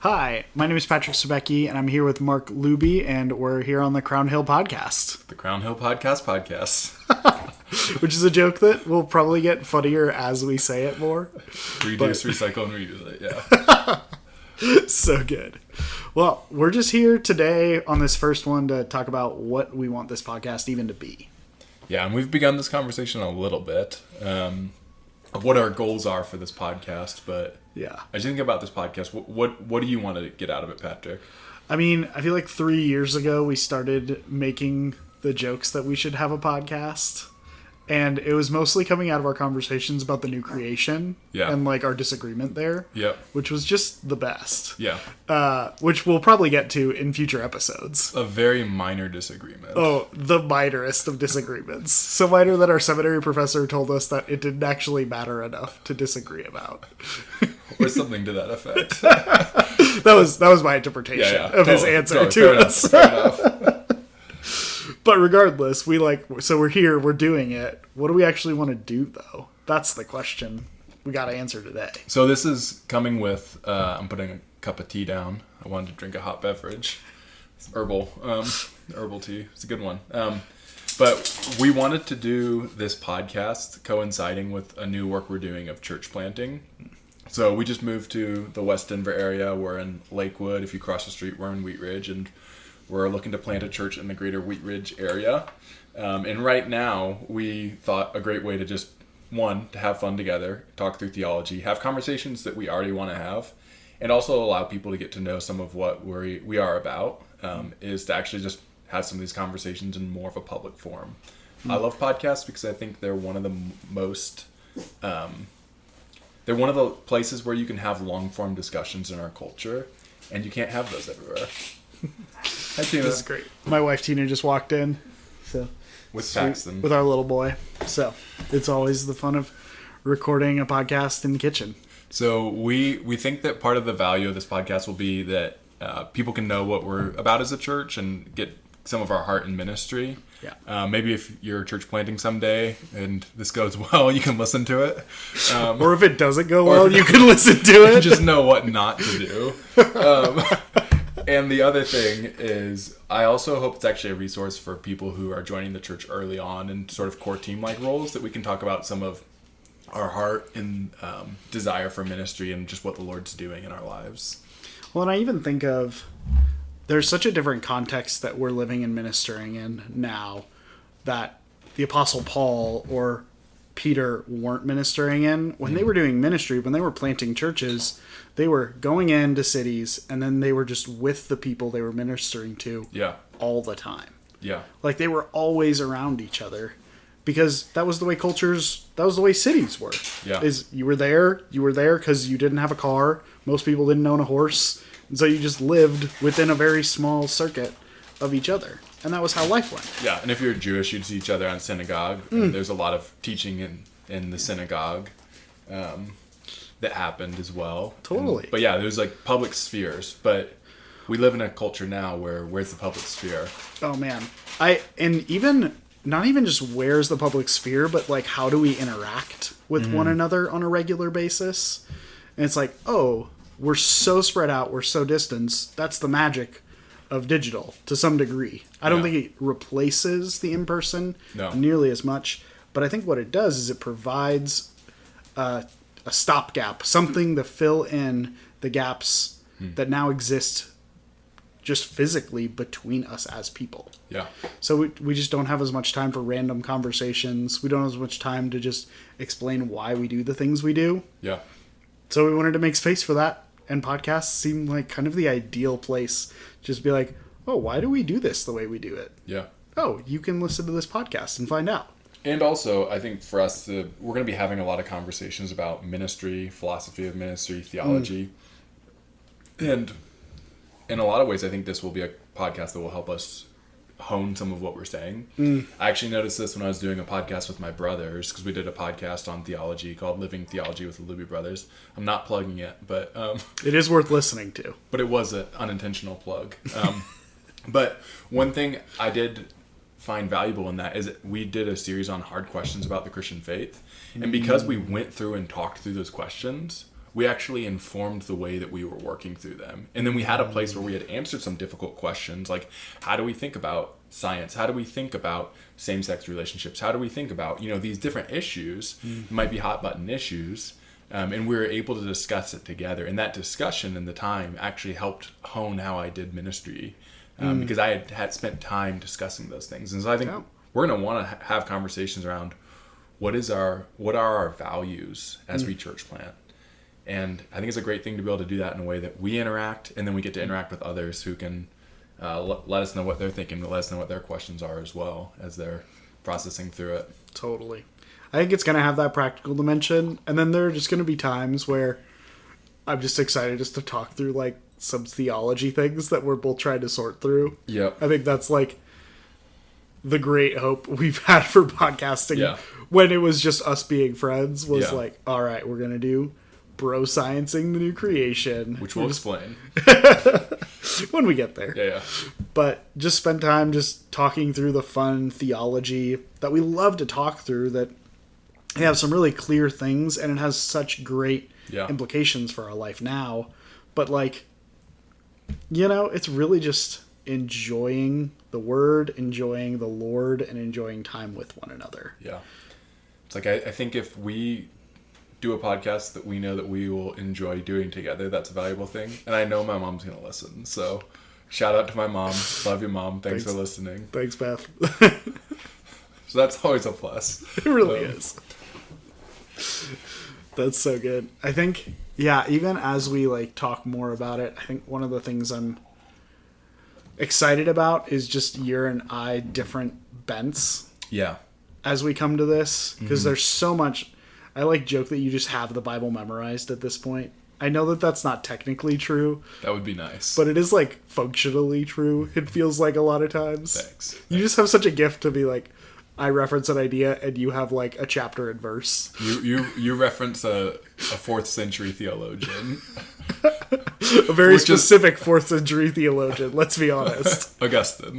Hi, my name is Patrick Sebecki, and I'm here with Mark Luby, and we're here on the Crown Hill Podcast. The Crown Hill podcast. Which is a joke that will probably get funnier as we say it more. Reduce, recycle, and reuse it, yeah. So good. Well, we're just here today on this first one to talk about what we want this podcast even to be. Yeah, and we've begun this conversation a little bit of what our goals are for this podcast, but yeah, as you think about this podcast, what do you want to get out of it, Patrick? I mean, I feel like 3 years ago we started making the jokes that we should have a podcast. And it was mostly coming out of our conversations about the new creation and like our disagreement there, which was just the best. Yeah. Which we'll probably get to in future episodes. A very minor disagreement. Oh, the minorest of disagreements. So minor that our seminary professor told us that it didn't actually matter enough to disagree about. Or something to that effect. That was my interpretation of his answer to us. Fair enough. But regardless, we're here, we're doing it. What do we actually want to do, though? That's the question we got to answer today. So this is coming with, I'm putting a cup of tea down. I wanted to drink a hot beverage. It's herbal tea. It's a good one. But we wanted to do this podcast coinciding with a new work we're doing of church planting. So we just moved to the West Denver area. We're in Lakewood. If you cross the street, we're in Wheat Ridge, and we're looking to plant a church in the greater Wheat Ridge area. And right now, we thought a great way to just, to have fun together, talk through theology, have conversations that we already want to have, and also allow people to get to know some of what we are about, is to actually just have some of these conversations in more of a public forum. I love podcasts because I think they're one of the most... they're one of the places where you can have long-form discussions in our culture, and you can't have those everywhere. Hi, Tina. This is great. My wife Tina just walked in, so with Paxton, with our little boy. So it's always the fun of recording a podcast in the kitchen. So we think that part of the value of this podcast will be that people can know what we're about as a church and get some of our heart in ministry. Yeah. Maybe if you're church planting someday and this goes well, you can listen to it. Or if it doesn't go well, you can listen to it. Just know what not to do. And the other thing is, I also hope it's actually a resource for people who are joining the church early on in sort of core team-like roles, that we can talk about some of our heart and desire for ministry and just what the Lord's doing in our lives. Well, and I even think of, there's such a different context that we're living and ministering in now that the Apostle Paul or Peter weren't ministering in. When they were doing ministry, when they were planting churches, they were going into cities and then they were just with the people they were ministering to all the time. Yeah. Like they were always around each other because that was the way cities were. Yeah. Is you were there because you didn't have a car. Most people didn't own a horse. And so you just lived within a very small circuit of each other. And that was how life went. Yeah, and if you're Jewish, you'd see each other on synagogue. There's a lot of teaching in the synagogue that happened as well. Totally. But yeah, there's like public spheres. But we live in a culture now where's the public sphere? Oh, man. Not even just where's the public sphere, but like how do we interact with one another on a regular basis? And it's like, oh, we're so spread out, we're so distant. That's the magic of digital to some degree. I don't think it replaces the in-person nearly as much, but I think what it does is it provides a stopgap, something to fill in the gaps that now exist just physically between us as people. Yeah. So we just don't have as much time for random conversations. We don't have as much time to just explain why we do the things we do. Yeah. So we wanted to make space for that. And podcasts seem like kind of the ideal place. Just be like, oh, why do we do this the way we do it? Yeah. Oh, you can listen to this podcast and find out. And also, I think for us, we're going to be having a lot of conversations about ministry, philosophy of ministry, theology. And in a lot of ways, I think this will be a podcast that will help us hone some of what we're saying. I actually noticed this when I was doing a podcast with my brothers, because we did a podcast on theology called Living Theology with the Luby Brothers. I'm not plugging it, but it is worth listening to. But it was an unintentional plug. But one thing I did find valuable in that is that we did a series on hard questions about the Christian faith, and because we went through and talked through those questions, we actually informed the way that we were working through them. And then we had a place where we had answered some difficult questions, like how do we think about science? How do we think about same-sex relationships? How do we think about, these different issues, might be hot button issues, and we were able to discuss it together. And that discussion and the time actually helped hone how I did ministry, because I had spent time discussing those things. And so I think we're going to want to have conversations around what are our values as we church plant. And I think it's a great thing to be able to do that in a way that we interact, and then we get to interact with others who can let us know what they're thinking, let us know what their questions are as well as they're processing through it. Totally. I think it's going to have that practical dimension, and then there are just going to be times where I'm just excited just to talk through like some theology things that we're both trying to sort through. Yep. I think that's like the great hope we've had for podcasting when it was just us being friends was like, all right, we're going to do bro sciencing the new creation, which we'll explain when we get there. Yeah. But just spend time just talking through the fun theology that we love to talk through, that have some really clear things, and it has such great implications for our life now. But like, it's really just enjoying the word, enjoying the Lord, and enjoying time with one another. Yeah. It's like, I think if we do a podcast that we know that we will enjoy doing together, that's a valuable thing. And I know my mom's going to listen. So shout out to my mom. Love you, Mom. Thanks for listening. Thanks, Beth. So that's always a plus. It really is. That's so good. I think, even as we like talk more about it, I think one of the things I'm excited about is just your and I different bents. Yeah. As we come to this, because there's so much. I like joke that you just have the Bible memorized at this point. I know that that's not technically true. That would be nice. But it is like functionally true. It feels like a lot of times. Thanks. You just have such a gift to be like, I reference an idea and you have like a chapter and verse. You reference a 4th century theologian. A very specific 4th century theologian, let's be honest. Augustine.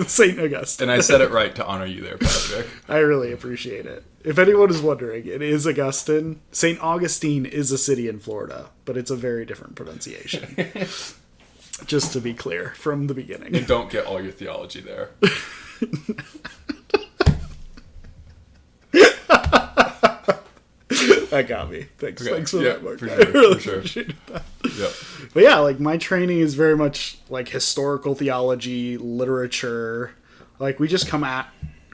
Saint Augustine. And I said it right to honor you there, Patrick. I really appreciate it. If anyone is wondering, it is Augustine. St. Augustine is a city in Florida, but it's a very different pronunciation. Just to be clear from the beginning. And don't get all your theology there. That got me. Thanks. Okay. Thanks for that, Mark. For I really sure. appreciate that. Yep. But yeah, like my training is very much like historical theology, literature. Like we just come at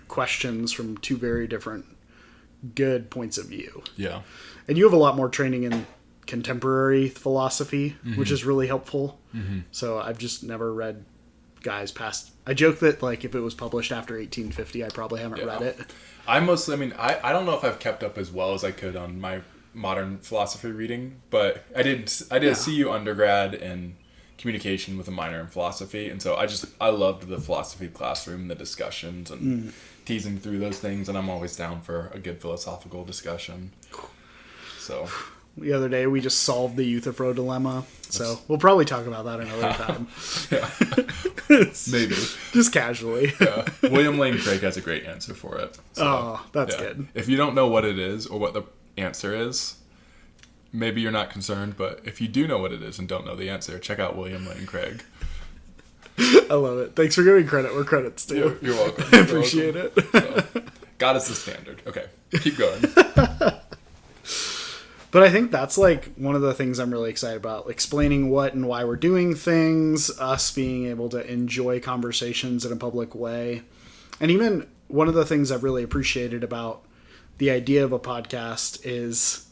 questions from two very different good points of view. Yeah. And you have a lot more training in contemporary philosophy, which is really helpful. So I've just never read guys past. I joke that like if it was published after 1850, I probably haven't read it. I don't know if I've kept up as well as I could on my modern philosophy reading, but I did a CU undergrad in communication with a minor in philosophy, and so I loved the philosophy classroom, the discussions and teasing through those things, and I'm always down for a good philosophical discussion. So the other day we just solved the Euthyphro dilemma, so we'll probably talk about that another time. Maybe just casually. William Lane Craig has a great answer for it. So, that's good. If you don't know what it is or what the answer is, maybe you're not concerned, but if you do know what it is and don't know the answer, check out William Lane Craig. I love it. Thanks for giving credit where credit's due. You're welcome. I appreciate it. So, God is the standard. Okay, keep going. But I think that's like one of the things I'm really excited about, explaining what and why we're doing things, us being able to enjoy conversations in a public way. And even one of the things I've really appreciated about the idea of a podcast is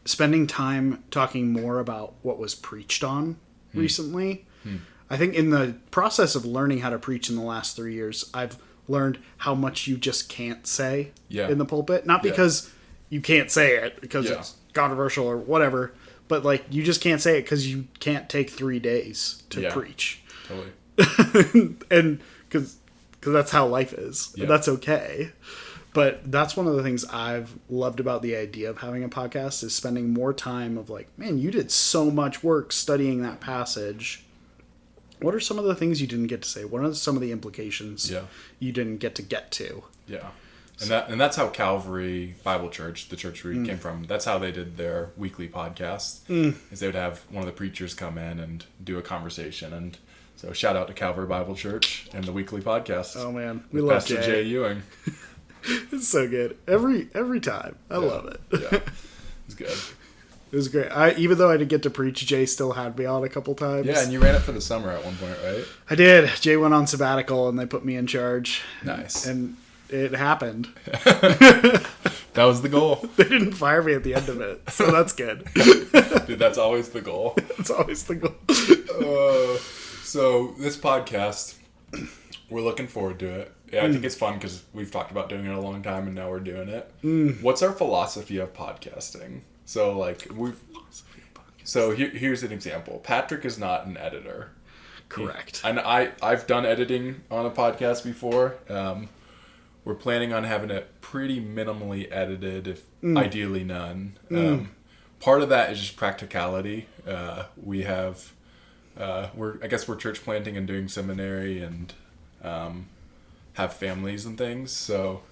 spending time talking more about what was preached on recently. I think in the process of learning how to preach in the last 3 years, I've learned how much you just can't say in the pulpit. Not because you can't say it because it's controversial or whatever, but like you just can't say it because you can't take 3 days to preach. Totally. And because that's how life is. And that's okay. But that's one of the things I've loved about the idea of having a podcast is spending more time of like, man, you did so much work studying that passage. What are some of the things you didn't get to say? What are some of the implications you didn't get to? Yeah. And that's how Calvary Bible Church, the church we came from, that's how they did their weekly podcast. Is they would have one of the preachers come in and do a conversation. And so shout out to Calvary Bible Church and the weekly podcast. Oh man, we with love Pastor Jay Ewing. It's so good every time. I love it. Yeah, it's good. It was great. Even though I didn't get to preach, Jay still had me on a couple times. Yeah, and you ran it for the summer at one point, right? I did. Jay went on sabbatical and they put me in charge. Nice. And it happened. That was the goal. They didn't fire me at the end of it, so that's good. Dude, that's always the goal. That's always the goal. So this podcast, we're looking forward to it. Yeah, I think it's fun because we've talked about doing it a long time and now we're doing it. What's our philosophy of podcasting? So here's an example. Patrick is not an editor. Correct. And I've done editing on a podcast before. We're planning on having it pretty minimally edited, if ideally none. Part of that is just practicality. We're church planting and doing seminary and have families and things, so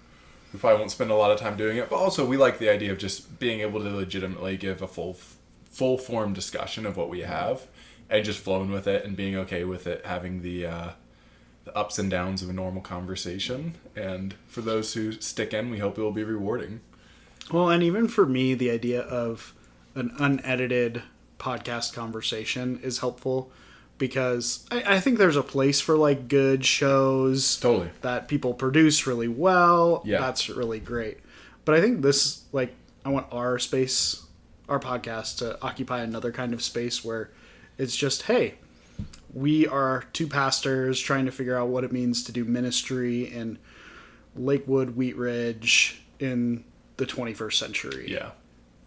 we probably won't spend a lot of time doing it. But also, we like the idea of just being able to legitimately give a full form discussion of what we have, and just flowing with it and being okay with it, having the ups and downs of a normal conversation. And for those who stick in, we hope it will be rewarding. Well, and even for me, the idea of an unedited podcast conversation is helpful, because I think there's a place for like good shows Totally. that people produce really well. Yeah. That's really great. But I think this, like, I want our space, our podcast, to occupy another kind of space where it's just, hey, we are two pastors trying to figure out what it means to do ministry in Lakewood, Wheat Ridge in the 21st century. Yeah.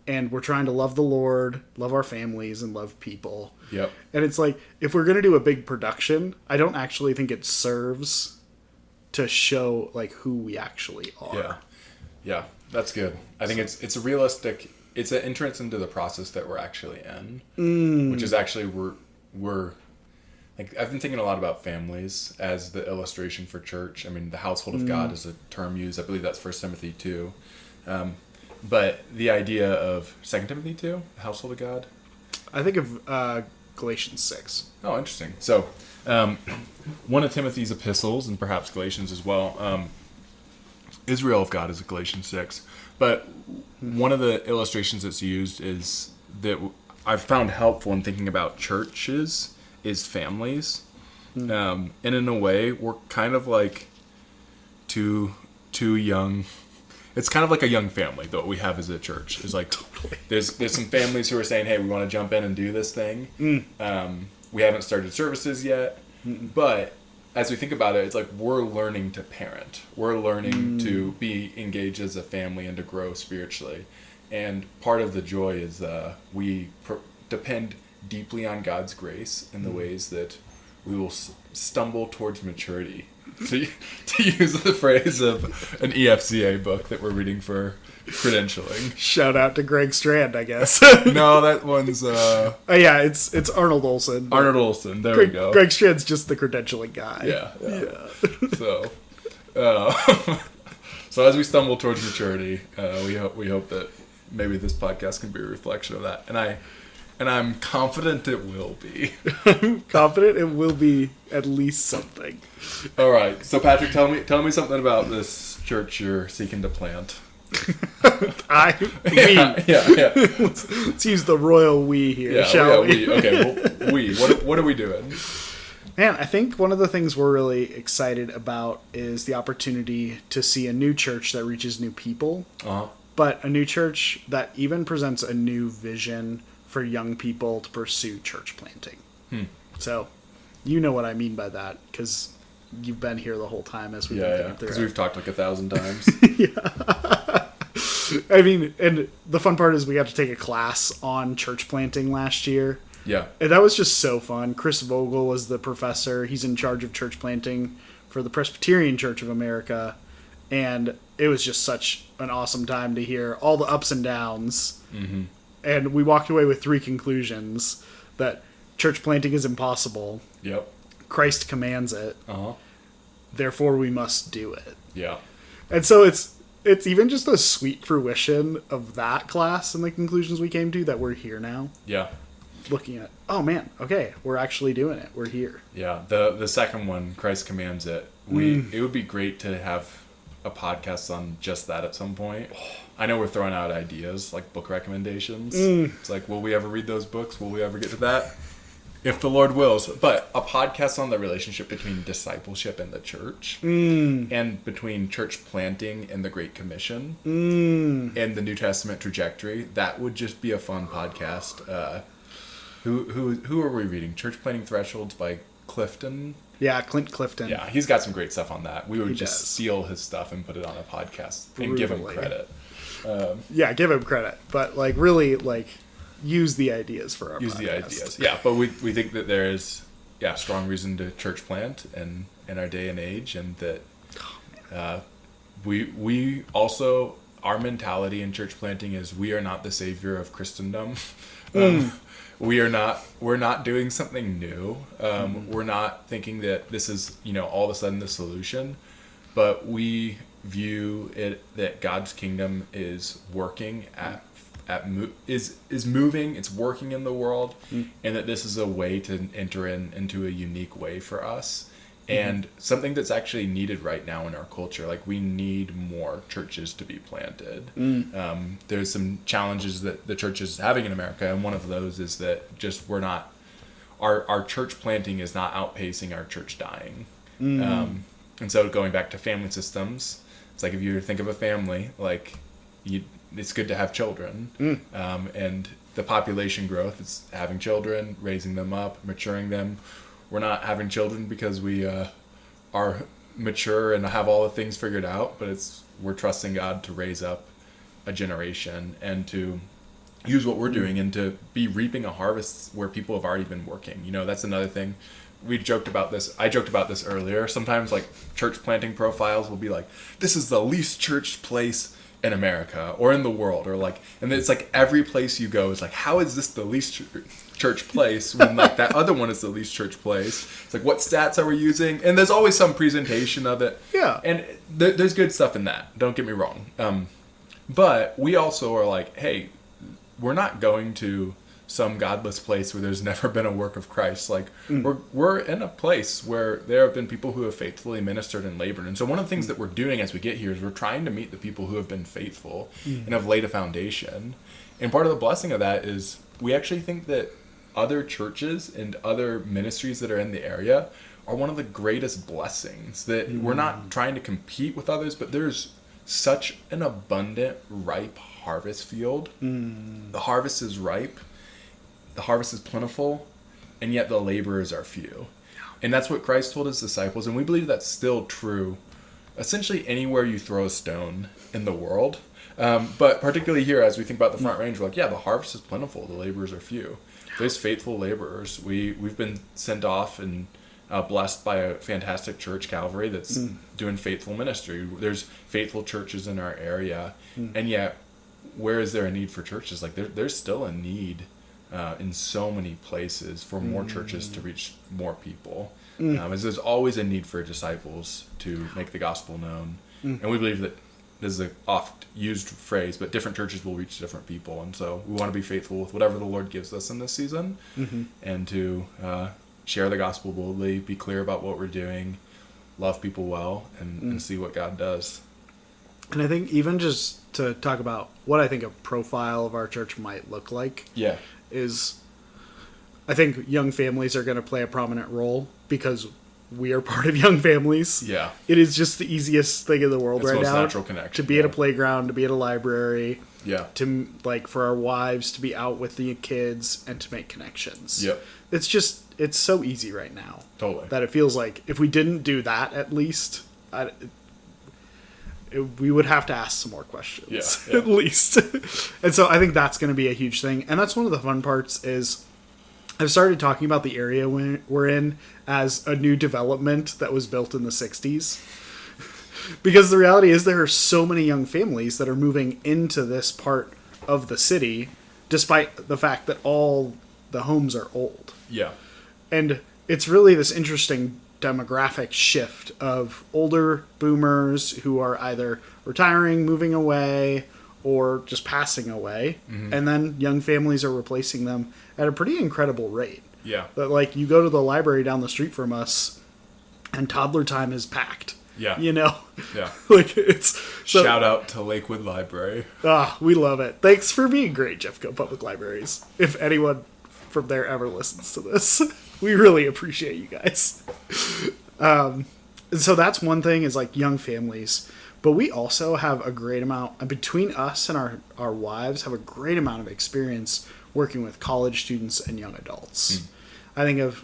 And we're trying to love the Lord, love our families, and love people. Yep. And it's like, if we're going to do a big production, I don't actually think it serves to show like who we actually are. Yeah, that's good. I think it's a realistic, it's an entrance into the process that we're actually in, which is actually we're like, I've been thinking a lot about families as the illustration for church. I mean, the household of God is a term used. I believe that's 1 Timothy 2. But the idea of 2 Timothy 2, the household of God. I think of Galatians 6. Oh, interesting. So, one of Timothy's epistles, and perhaps Galatians as well, Israel of God is Galatians 6. But one of the illustrations that's used is that I've found helpful in thinking about churches is families. And in a way, we're kind of like two young... It's kind of like a young family, though, what we have as a church. Is like, there's some families who are saying, hey, we want to jump in and do this thing. We haven't started services yet. But as we think about it, it's like we're learning to parent. We're learning to be engaged as a family and to grow spiritually. And part of the joy is we depend deeply on God's grace in the ways that we will stumble towards maturity. To use the phrase of an EFCA book that we're reading for credentialing. Shout out to Greg Strand, I guess. No, that one's... yeah, it's Arnold Olson. Arnold Olson, there we go. Greg Strand's just the credentialing guy. Yeah. So, so as we stumble towards maturity, we hope that maybe this podcast can be a reflection of that. And I'm confident it will be. I'm confident it will be at least something. All right. So Patrick, tell me something about this church you're seeking to plant. Yeah. Let's use the royal we here, shall we? Okay. Well, what are we doing? Man, I think one of the things we're really excited about is the opportunity to see a new church that reaches new people, but a new church that even presents a new vision for young people to pursue church planting. So, you know what I mean by that, because you've been here the whole time as we've been going through it. Because we've talked like 1,000 times. I mean, and the fun part is we got to take a class on church planting last year. Yeah. And that was just so fun. Chris Vogel was the professor. He's in charge of church planting for the Presbyterian Church of America. And it was just such an awesome time to hear all the ups and downs. And we walked away with 3 conclusions: that church planting is impossible. Yep. Christ commands it. Therefore, we must do it. Yeah. And so it's it's even just a sweet fruition of that class and the conclusions we came to that we're here now. Yeah. Looking at, oh man, okay, we're actually doing it. We're here. Yeah. The second one, Christ commands it. It would be great to have a podcast on just that at some point. I know we're throwing out ideas like book recommendations. It's like, will we ever read those books? Will we ever get to that? If the Lord wills. But a podcast on the relationship between discipleship and the church, and between church planting and the Great Commission, and the New Testament trajectory, that would just be a fun podcast. Who are we reading? Church Planting Thresholds by Clifton. Yeah, Clint Clifton. Yeah, he's got some great stuff on that. We would just does. steal his stuff and put it on a podcast and give him Brutally. credit. Yeah, give him credit, but like really like use the ideas for our Use podcast. the ideas. Yeah, but we think that there is strong reason to church plant in our day and age, and that we also, our mentality in church planting is we are not the savior of Christendom. We're not doing something new. We're not thinking that this is, all of a sudden the solution, but we view it that God's kingdom is working is moving, it's working in the world, and that this is a way to enter into a unique way for us, and something that's actually needed right now in our culture. Like, we need more churches to be planted. There's some challenges that the church is having in America, and one of those is that just we're not, our church planting is not outpacing our church dying. And so going back to family systems, it's like if you think of a family, like it's good to have children, and the population growth is having children, raising them up, maturing them. We're not having children because we are mature and have all the things figured out, but we're trusting God to raise up a generation and to use what we're doing and to be reaping a harvest where people have already been working. That's another thing. I joked about this earlier. Sometimes like church planting profiles will be like, this is the least church place in America or in the world, or like, and it's like every place you go is like, how is this the least church place when like that other one is the least church place? It's like, what stats are we using? And there's always some presentation of it. Yeah. And there's good stuff in that. Don't get me wrong. But we also are like, hey, we're not going to some godless place where there's never been a work of Christ. Like, we're in a place where there have been people who have faithfully ministered and labored. And so one of the things that we're doing as we get here is we're trying to meet the people who have been faithful and have laid a foundation. And part of the blessing of that is we actually think that other churches and other ministries that are in the area are one of the greatest blessings. That we're not trying to compete with others, but there's such an abundant, ripe harvest field. The harvest is ripe. The harvest is plentiful, and yet the laborers are few. And that's what Christ told his disciples, and we believe that's still true essentially anywhere you throw a stone in the world. But particularly here, as we think about the Front Range, we're like, the harvest is plentiful, the laborers are few. There's faithful laborers. We've been sent off and blessed by a fantastic church, Calvary, that's doing faithful ministry. There's faithful churches in our area, and yet where is there a need for churches? Like there's still a need in so many places for more churches to reach more people. As there's always a need for disciples to make the gospel known. And we believe that this is an oft used phrase, but different churches will reach different people. And so we want to be faithful with whatever the Lord gives us in this season, and to share the gospel boldly, be clear about what we're doing, love people well, and see what God does. And I think even just to talk about what I think a profile of our church might look like. Yeah. Is I think young families are going to play a prominent role because we are part of young families. Yeah. It is just the easiest thing in the world It's right the most now. natural connection. To be at a playground, to be at a library. Yeah. To like for our wives to be out with the kids and to make connections. Yep. It's so easy right now. Totally. That it feels like if we didn't do that at least, we would have to ask some more questions, Yeah. at least. And so I think that's going to be a huge thing. And that's one of the fun parts is I've started talking about the area we're in as a new development that was built in the 60s. Because the reality is there are so many young families that are moving into this part of the city, despite the fact that all the homes are old. Yeah. And it's really this interesting demographic shift of older boomers who are either retiring, moving away, or just passing away. And then young families are replacing them at a pretty incredible rate. Yeah. But like you go to the library down the street from us and toddler time is packed. Yeah. You know? Yeah. Like it's so, Shout out to Lakewood Library. we love it. Thanks for being great, Jeffco Public Libraries. If anyone from there ever listens to this, we really appreciate you guys. And so that's one thing is like young families. But we also have a great amount, between us and our wives, have a great amount of experience working with college students and young adults. I think of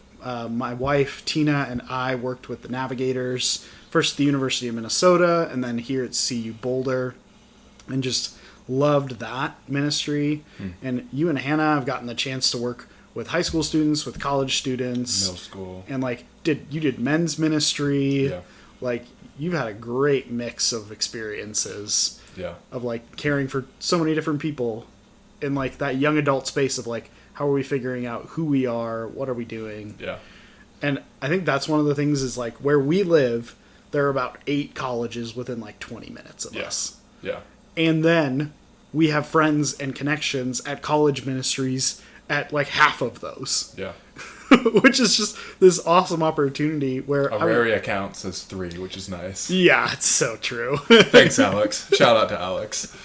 my wife, Tina, and I worked with the Navigators, first at the University of Minnesota, and then here at CU Boulder, and just loved that ministry. And you and Hannah have gotten the chance to work with high school students, with college students. Middle school. And like, you did men's ministry. Yeah. Like, you've had a great mix of experiences. Yeah. Of like caring for so many different people in like that young adult space of like, how are we figuring out who we are? What are we doing? Yeah. And I think that's one of the things is like where we live, there are about 8 colleges within like 20 minutes of us. Yeah. And then we have friends and connections at college ministries at like half of those. Yeah. Which is just this awesome opportunity where Auraria counts as 3, which is nice. Yeah, it's so true. Thanks, Alex. Shout out to Alex.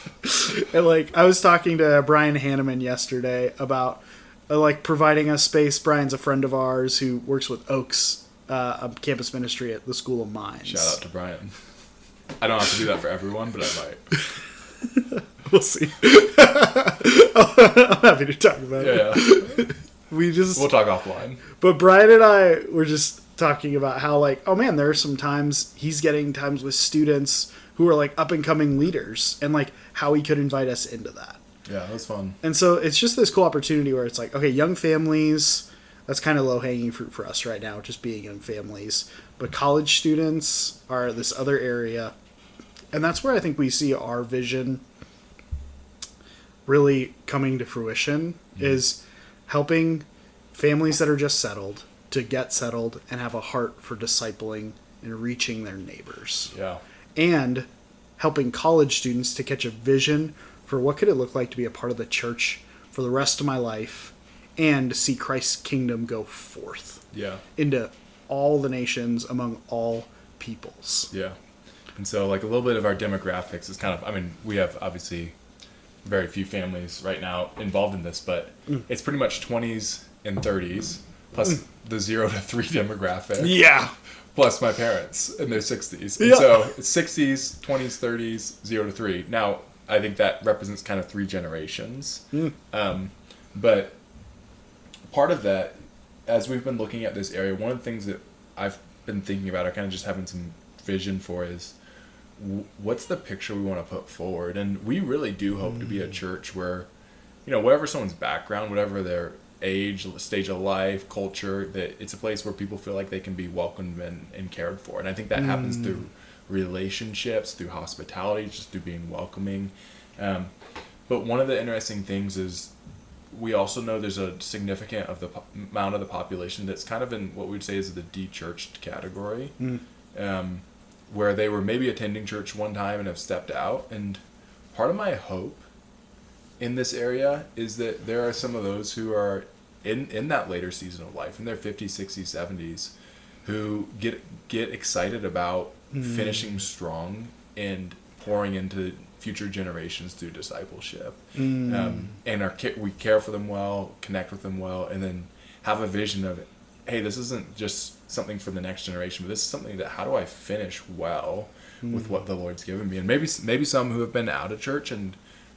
And like I was talking to Brian Hanneman yesterday about like providing us space. Brian's a friend of ours who works with Oaks, a campus ministry at the School of Mines. Shout out to Brian. I don't have to do that for everyone, but I might. We'll see. I'm happy to talk about it. Yeah. We'll talk offline. But Brian and I were just talking about how like, oh man, there are some times he's getting times with students who are like up and coming leaders and like how he could invite us into that. Yeah, that was fun. And so it's just this cool opportunity where it's like, okay, young families, that's kind of low hanging fruit for us right now, just being young families. But college students are this other area. And that's where I think we see our vision really coming to fruition is helping families that are just settled to get settled and have a heart for discipling and reaching their neighbors. Yeah. And helping college students to catch a vision for what could it look like to be a part of the church for the rest of my life and to see Christ's kingdom go forth. Yeah. Into all the nations among all peoples. Yeah. And so like a little bit of our demographics is kind of, I mean, we have obviously very few families right now involved in this, but it's pretty much 20s and 30s plus the 0 to 3 demographic. Yeah. Plus my parents in their 60s. Yeah. And so it's 60s, 20s, 30s, 0 to 3. Now, I think that represents kind of 3 generations. But part of that, as we've been looking at this area, one of the things that I've been thinking about, or kind of just having some vision for, is what's the picture we want to put forward? And we really do hope to be a church where, you know, whatever someone's background, whatever their age, stage of life, culture, that it's a place where people feel like they can be welcomed and cared for. And I think that happens through relationships, through hospitality, just through being welcoming. But one of the interesting things is we also know there's a significant of the amount of the population that's kind of in what we'd say is the de-churched category, where they were maybe attending church one time and have stepped out. And part of my hope in this area is that there are some of those who are in that later season of life, in their 50s, 60s, 70s, who get excited about finishing strong and pouring into future generations through discipleship, and we care for them well, connect with them well, and then have a vision of, hey, this isn't just something for the next generation, but this is something that, how do I finish well with what the Lord's given me? And maybe some who have been out of church and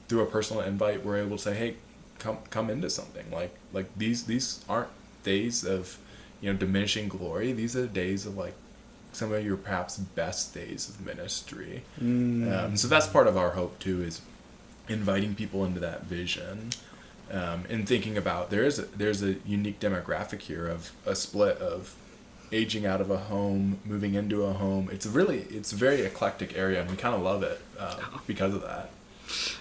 through a personal invite we're able to say, hey, come into something like these aren't days of, you know, diminishing glory. These are days of like some of your perhaps best days of ministry. So that's part of our hope too, is inviting people into that vision, and thinking about there's a unique demographic here of a split of aging out of a home, moving into a home. It's a very eclectic area, and we kind of love it because of that.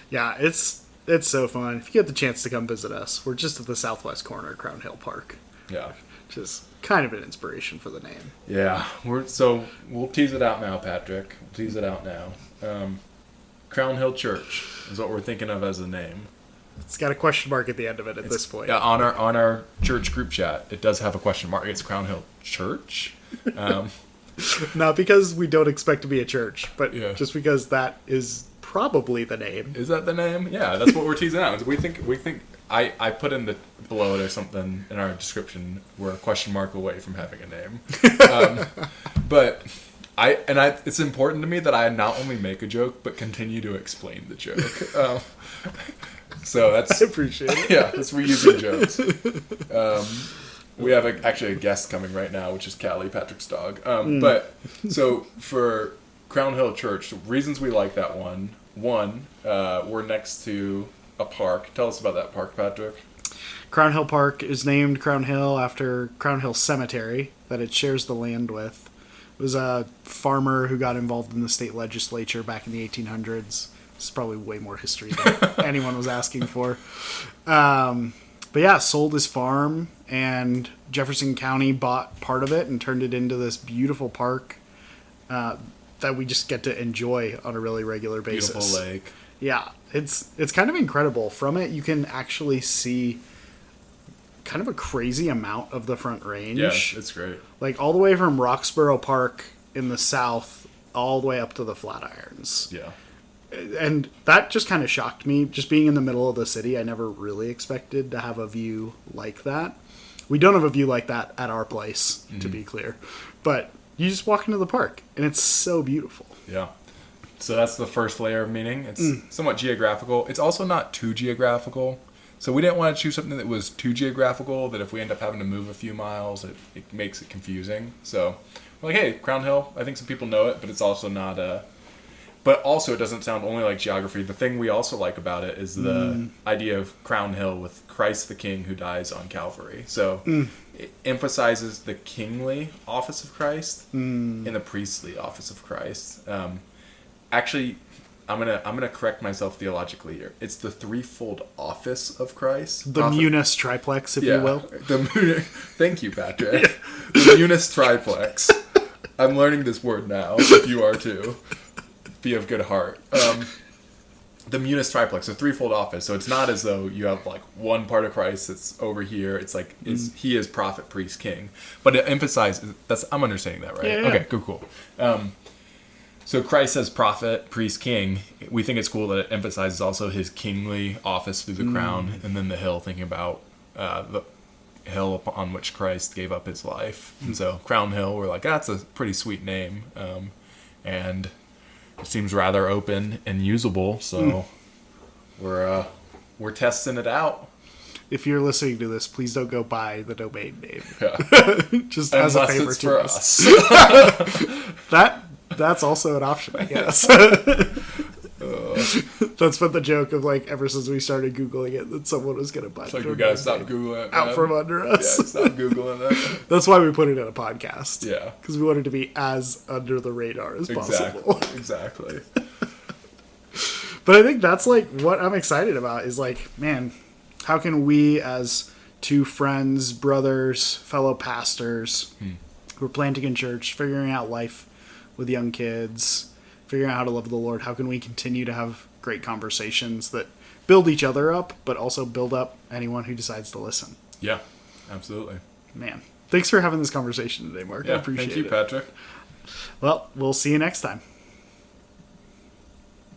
Yeah, it's so fun. If you get the chance to come visit us, we're just at the southwest corner of Crown Hill Park. Yeah. which is kind of an inspiration for the name. Yeah. We'll tease it out now, Patrick. We'll tease it out now. Crown Hill Church is what we're thinking of as a name. It's got a question mark at the end of it at this point. Yeah, on our church group chat, it does have a question mark. It's Crown Hill Church. Not because we don't expect to be a church, but Yeah. just because that is probably the name. Is that the name? Yeah, that's what we're teasing out. We think I put in the below it or something in our description. We're a question mark away from having a name. But it's important to me that I not only make a joke but continue to explain the joke. So that's I appreciate it. yeah, that's reusing jokes. We have actually a guest coming right now, which is Callie, Patrick's dog. But so for Crown Hill Church, the reasons we like that one, we're next to a park. Tell us about that park, Patrick. Crown Hill Park is named Crown Hill after Crown Hill Cemetery that it shares the land with. It was a farmer who got involved in the state legislature back in the 1800s. This is probably way more history than anyone was asking for. But yeah, sold his farm, and Jefferson County bought part of it and turned it into this beautiful park that we just get to enjoy on a really regular basis. Beautiful lake. Yeah, it's kind of incredible. From it, you can actually see kind of a crazy amount of the Front Range. Yeah, it's great. Like all the way from Roxborough Park in the south all the way up to the Flatirons. Yeah. And that just kind of shocked me. Just being in the middle of the city, I never really expected to have a view like that. We don't have a view like that at our place, to be clear. But you just walk into the park, and it's so beautiful. Yeah. So that's the first layer of meaning. It's somewhat geographical. It's also not too geographical. So we didn't want to choose something that was too geographical, that if we end up having to move a few miles, it makes it confusing. So we're like, hey, Crown Hill, I think some people know it, but it's also not but also it doesn't sound only like geography. The thing we also like about it is the idea of Crown Hill with Christ the King who dies on Calvary. So it emphasizes the kingly office of Christ and the priestly office of Christ. Actually, I'm gonna correct myself theologically here. It's the threefold office of Christ. The Munis triplex, if you will. Thank you, Patrick. The Munis triplex. I'm learning this word now, if you are too. Be of good heart. The Munis triplex, a threefold office. So it's not as though you have like one part of Christ that's over here. It's like he is prophet, priest, king. But it emphasizes I'm understanding that, right? Yeah. Okay, cool. So Christ as prophet, priest, king. We think it's cool that it emphasizes also his kingly office through the crown, and then the hill, thinking about the hill upon which Christ gave up his life. And so Crown Hill, we're like, that's a pretty sweet name, and it seems rather open and usable. So we're testing it out. If you're listening to this, please don't go buy the domain name. Yeah. Just as a Unless favor it's to for us. That's also an option, I guess. That's been the joke of like ever since we started Googling it that someone was going to buy. It's like the we gotta domain stop name Googling it, out man. from under Yeah, us. stop Googling that. That's why we put it in a podcast. Yeah. Because we wanted to be as under the radar as possible. Exactly. But I think that's like what I'm excited about is like, man, how can we as two friends, brothers, fellow pastors who are planting in church, figuring out life with young kids, figuring out how to love the Lord, how can we continue to have great conversations that build each other up, but also build up anyone who decides to listen? Yeah, absolutely. Man, thanks for having this conversation today, Mark. Yeah, I appreciate it. thank you, Patrick. Well, we'll see you next time.